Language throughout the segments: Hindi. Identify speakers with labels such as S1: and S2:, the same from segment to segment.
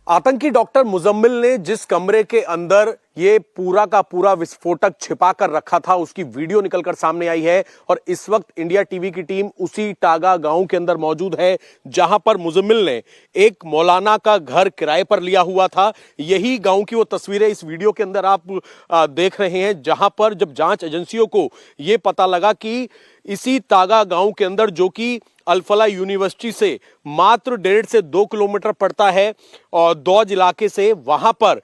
S1: आतंकी डॉक्टर मुजम्मिल ने जिस कमरे के अंदर ये पूरा का पूरा विस्फोटक छिपा कर रखा था, उसकी वीडियो निकलकर सामने आई है। और इस वक्त इंडिया टीवी की टीम उसी टागा गांव के अंदर मौजूद है, जहां पर मुजम्मिल ने एक मौलाना का घर किराए पर लिया हुआ था। यही गांव की वो तस्वीरें इस वीडियो के अंदर आप देख रहे हैं, जहां पर जब जांच एजेंसियों को यह पता लगा कि इसी तागा गांव के अंदर, जो कि अल-फलाह यूनिवर्सिटी से मात्र 1.5 से 2 किलोमीटर पड़ता है और दौज इलाके से, वहां पर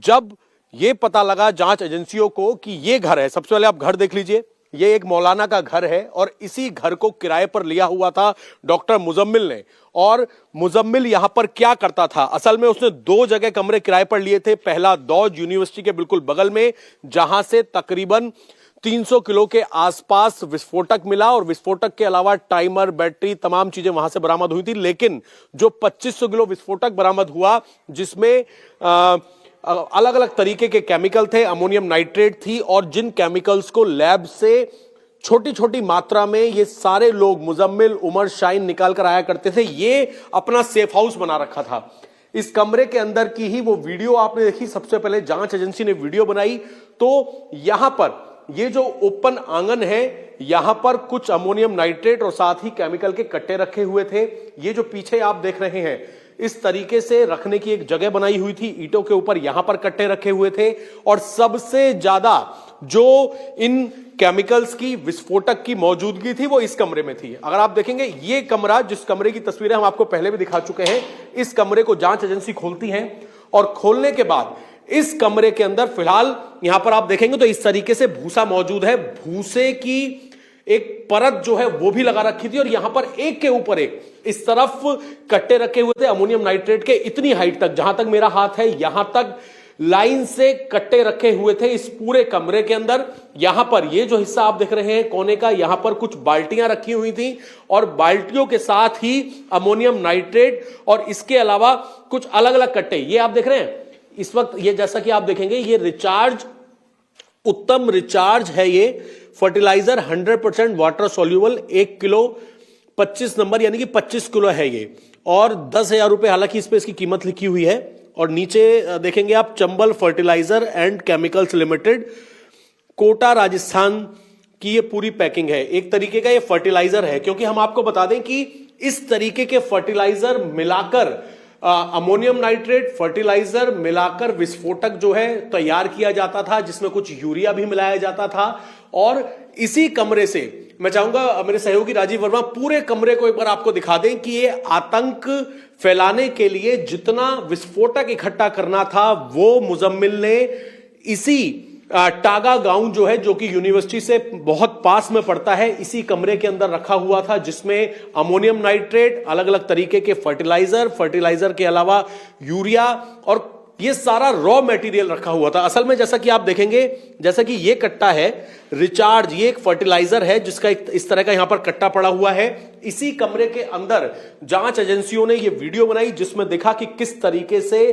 S1: जब यह पता लगा जांच एजेंसियों को कि यह घर है। सबसे पहले आप घर देख लीजिए, यह एक मौलाना का घर है और इसी घर को किराए पर लिया हुआ था डॉक्टर मुजम्मिल ने। और मुजम्मिल यहां पर क्या करता था? असल में उसने 2 जगह कमरे किराए पर लिए थे। पहला दौज यूनिवर्सिटी के बिल्कुल बगल में, जहां से तकरीबन 300 किलो के आसपास विस्फोटक मिला और विस्फोटक के अलावा टाइमर, बैटरी, तमाम चीजें वहां से बरामद हुई थी। लेकिन जो 2500 किलो विस्फोटक बरामद हुआ, जिसमें अलग अलग तरीके के केमिकल थे, अमोनियम नाइट्रेट थी, और जिन केमिकल्स को लैब से छोटी छोटी मात्रा में ये सारे लोग, मुजम्मिल, उमर, शाहीन, निकाल कर आया करते थे। ये अपना सेफ हाउस बना रखा था। इस कमरे के अंदर की ही वो वीडियो आपने देखी। सबसे पहले जांच एजेंसी ने वीडियो बनाई तो यहां पर ये जो ओपन आंगन है, यहां पर कुछ अमोनियम नाइट्रेट और साथ ही केमिकल के कट्टे रखे हुए थे। ये जो पीछे आप देख रहे हैं, इस तरीके से रखने की एक जगह बनाई हुई थी ईंटों के ऊपर, यहां पर कट्टे रखे हुए थे। और सबसे ज्यादा जो इन केमिकल्स की, विस्फोटक की मौजूदगी थी, वो इस कमरे में थी। अगर आप देखेंगे, ये कमरा, जिस कमरे की तस्वीरें हम आपको पहले भी दिखा चुके हैं, इस कमरे को जांच एजेंसी खोलती है और खोलने के बाद इस कमरे के अंदर फिलहाल यहां पर आप देखेंगे तो इस तरीके से भूसा मौजूद है। भूसे की एक परत जो है वो भी लगा रखी थी और यहां पर एक के ऊपर एक इस तरफ कट्टे रखे हुए थे अमोनियम नाइट्रेट के। इतनी हाइट तक, जहां तक मेरा हाथ है, यहां तक लाइन से कट्टे रखे हुए थे इस पूरे कमरे के अंदर। यहां पर ये जो हिस्सा आप देख रहे हैं कोने का, यहां पर कुछ बाल्टियां रखी हुई थी और बाल्टियों के साथ ही अमोनियम नाइट्रेट और इसके अलावा कुछ अलग अलग कट्टे, ये आप देख रहे हैं इस वक्त। ये जैसा कि आप देखेंगे, ये रिचार्ज, उत्तम रिचार्ज है, ये fertiliser 100% water soluble, 1 kilo 25 number, यानी कि 25 किलो है ये, और 10,000 रुपए हालांकि इस पे इसकी कीमत लिखी हुई है। और नीचे देखेंगे आप, Chambal fertiliser and chemicals limited, Kota, Rajasthan की ये पूरी पैकिंग है। एक तरीके का ये फर्टिलाइजर है, क्योंकि हम आपको बता दें कि इस तरीके के फर्टिलाइजर मिलाकर, अमोनियम नाइट्रेट फर्टिलाइजर मिलाकर विस्फोटक जो है तैयार किया जाता था, जिसमें कुछ यूरिया भी मिलाया जाता था। और इसी कमरे से, मैं चाहूंगा मेरे सहयोगी राजीव वर्मा पूरे कमरे को एक बार आपको दिखा दें कि ये आतंक फैलाने के लिए जितना विस्फोटक इकट्ठा करना था, वो मुजम्मिल ने इसी टागा गांव जो है, जो कि यूनिवर्सिटी से बहुत पास में पड़ता है, इसी कमरे के अंदर रखा हुआ था, जिसमें अमोनियम नाइट्रेट, अलग अलग तरीके के फर्टिलाइजर के अलावा यूरिया और ये सारा रॉ मटेरियल रखा हुआ था। असल में जैसा कि आप देखेंगे, जैसा कि ये कट्टा है रिचार्ज, ये एक फर्टिलाइजर है जिसका इस तरह का यहां पर कट्टा पड़ा हुआ है। इसी कमरे के अंदर जांच एजेंसियों ने ये वीडियो बनाई, जिसमें देखा कि किस तरीके से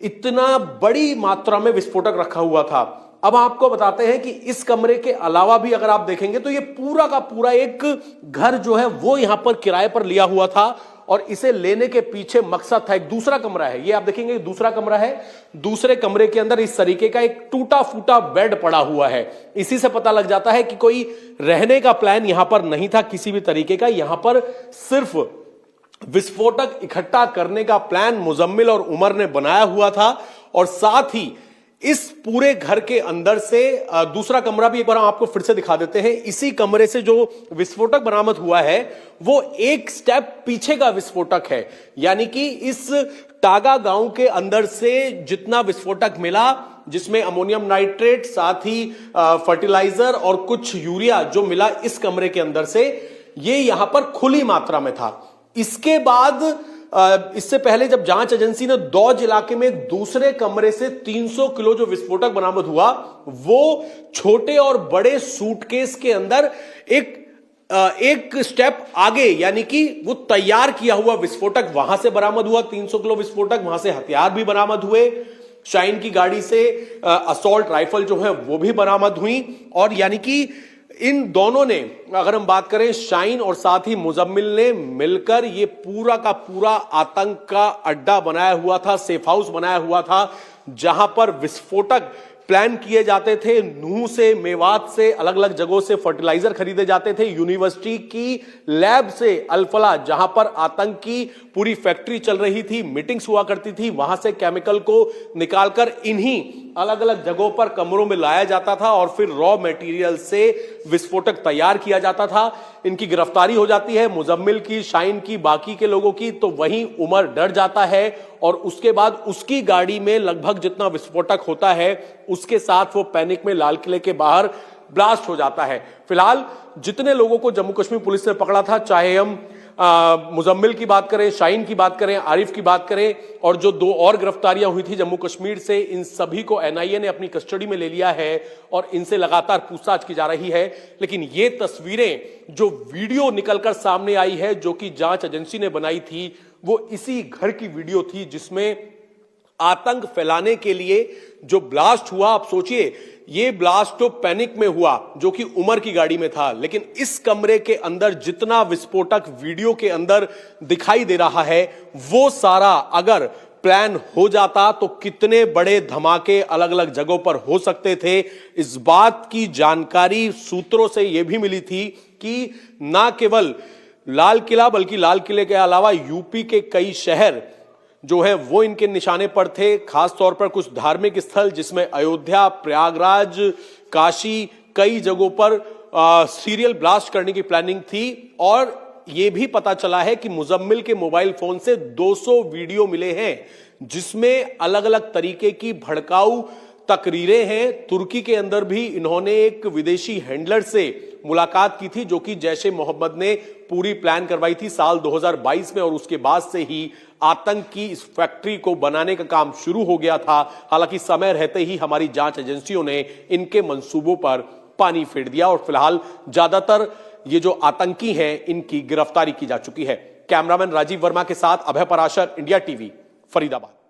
S1: इतना बड़ी मात्रा में विस्फोटक रखा हुआ था। अब आपको बताते हैं कि इस कमरे के अलावा भी अगर आप देखेंगे तो ये पूरा का पूरा एक घर जो है वो यहां पर किराए पर लिया हुआ था और इसे लेने के पीछे मकसद था। एक दूसरा कमरा है, ये आप देखेंगे दूसरा कमरा है। दूसरे कमरे के अंदर इस तरीके का एक टूटा फूटा बेड पड़ा हुआ है। इसी से पता लग जाता है कि कोई रहने का प्लान यहां पर नहीं था किसी भी तरीके का। यहां पर सिर्फ विस्फोटक इकट्ठा करने का प्लान मुजम्मिल और उमर ने बनाया हुआ था। और साथ ही इस पूरे घर के अंदर से दूसरा कमरा भी एक बार हम आपको फिर से दिखा देते हैं। इसी कमरे से जो विस्फोटक बरामद हुआ है वो एक स्टेप पीछे का विस्फोटक है, यानी कि इस टागा गांव के अंदर से जितना विस्फोटक मिला, जिसमें अमोनियम नाइट्रेट, साथ ही फर्टिलाइजर और कुछ यूरिया जो मिला इस कमरे के अंदर से, ये यहां पर खुली मात्रा में था। इसके बाद इससे पहले जब जांच एजेंसी ने दौज इलाके में दूसरे कमरे से 300 किलो जो विस्फोटक बरामद हुआ, वो छोटे और बड़े सूटकेस के अंदर एक स्टेप आगे, यानी कि वो तैयार किया हुआ विस्फोटक वहां से बरामद हुआ। 300 किलो विस्फोटक, वहां से हथियार भी बरामद हुए। शाहीन की गाड़ी से असॉल्ट राइफल जो है वो भी बरामद हुई। और यानी कि इन दोनों ने, अगर हम बात करें शाहीन और साथ ही मुजम्मिल ने मिलकर ये पूरा का पूरा आतंक का अड्डा बनाया हुआ था, सेफ हाउस बनाया हुआ था, जहां पर विस्फोटक प्लान किए जाते थे। नूह से, मेवात से, अलग अलग जगहों से फर्टिलाइजर खरीदे जाते थे। यूनिवर्सिटी की लैब से अल-फलाह, जहां पर आतंक की पूरी फैक्ट्री चल रही थी, मीटिंग्स हुआ करती थी, वहां से केमिकल को निकालकर इन्हीं अलग अलग जगहों पर कमरों में लाया जाता था और फिर रॉ मटेरियल से विस्फोटक तैयार किया जाता था। इनकी गिरफ्तारी हो जाती है, मुजम्मिल की, शाहीन की, बाकी के लोगों की। तो वहीं उमर डर जाता है और उसके बाद उसकी गाड़ी में लगभग जितना विस्फोटक होता है उसके साथ वो पैनिक में लाल किले के बाहर ब्लास्ट हो जाता है। फिलहाल जितने लोगों को जम्मू कश्मीर पुलिस ने पकड़ा था, चाहे हम मुजम्मिल की बात करें, शाहीन की बात करें, आरिफ की बात करें, और जो 2 और गिरफ्तारियां हुई थी जम्मू कश्मीर से, इन सभी को एनआईए ने अपनी कस्टडी में ले लिया है और इनसे लगातार पूछताछ की जा रही है। लेकिन ये तस्वीरें जो वीडियो निकलकर सामने आई है, जो कि जांच एजेंसी ने बनाई थी, वो इसी घर की वीडियो थी जिसमें आतंक फैलाने के लिए जो ब्लास्ट हुआ। आप सोचिए, ये ब्लास्ट तो पैनिक में हुआ जो कि उमर की गाड़ी में था, लेकिन इस कमरे के अंदर जितना विस्फोटक वीडियो के अंदर दिखाई दे रहा है, वो सारा अगर प्लान हो जाता तो कितने बड़े धमाके अलग अलग जगहों पर हो सकते थे। इस बात की जानकारी सूत्रों से यह भी मिली थी कि ना केवल लाल किला, बल्कि लाल किले के अलावा यूपी के कई शहर जो है वो इनके निशाने पर थे। खास तौर पर कुछ धार्मिक स्थल जिसमें अयोध्या, प्रयागराज, काशी, कई जगहों पर सीरियल ब्लास्ट करने की प्लानिंग थी। और यह भी पता चला है कि मुजम्मिल के मोबाइल फोन से 200 वीडियो मिले हैं जिसमें अलग अलग तरीके की भड़काऊ तकरीरें हैं। तुर्की के अंदर भी इन्होंने एक विदेशी हैंडलर से मुलाकात की थी जो कि जैश ए मोहम्मद ने पूरी प्लान करवाई थी साल 2022 में, और उसके बाद से ही आतंक की इस फैक्ट्री को बनाने का काम शुरू हो गया था। हालांकि समय रहते ही हमारी जांच एजेंसियों ने इनके मंसूबों पर पानी फेर दिया और फिलहाल ज्यादातर ये जो आतंकी हैं इनकी गिरफ्तारी की जा चुकी है। कैमरामैन राजीव वर्मा के साथ अभय पराशर, इंडिया टीवी, फरीदाबाद।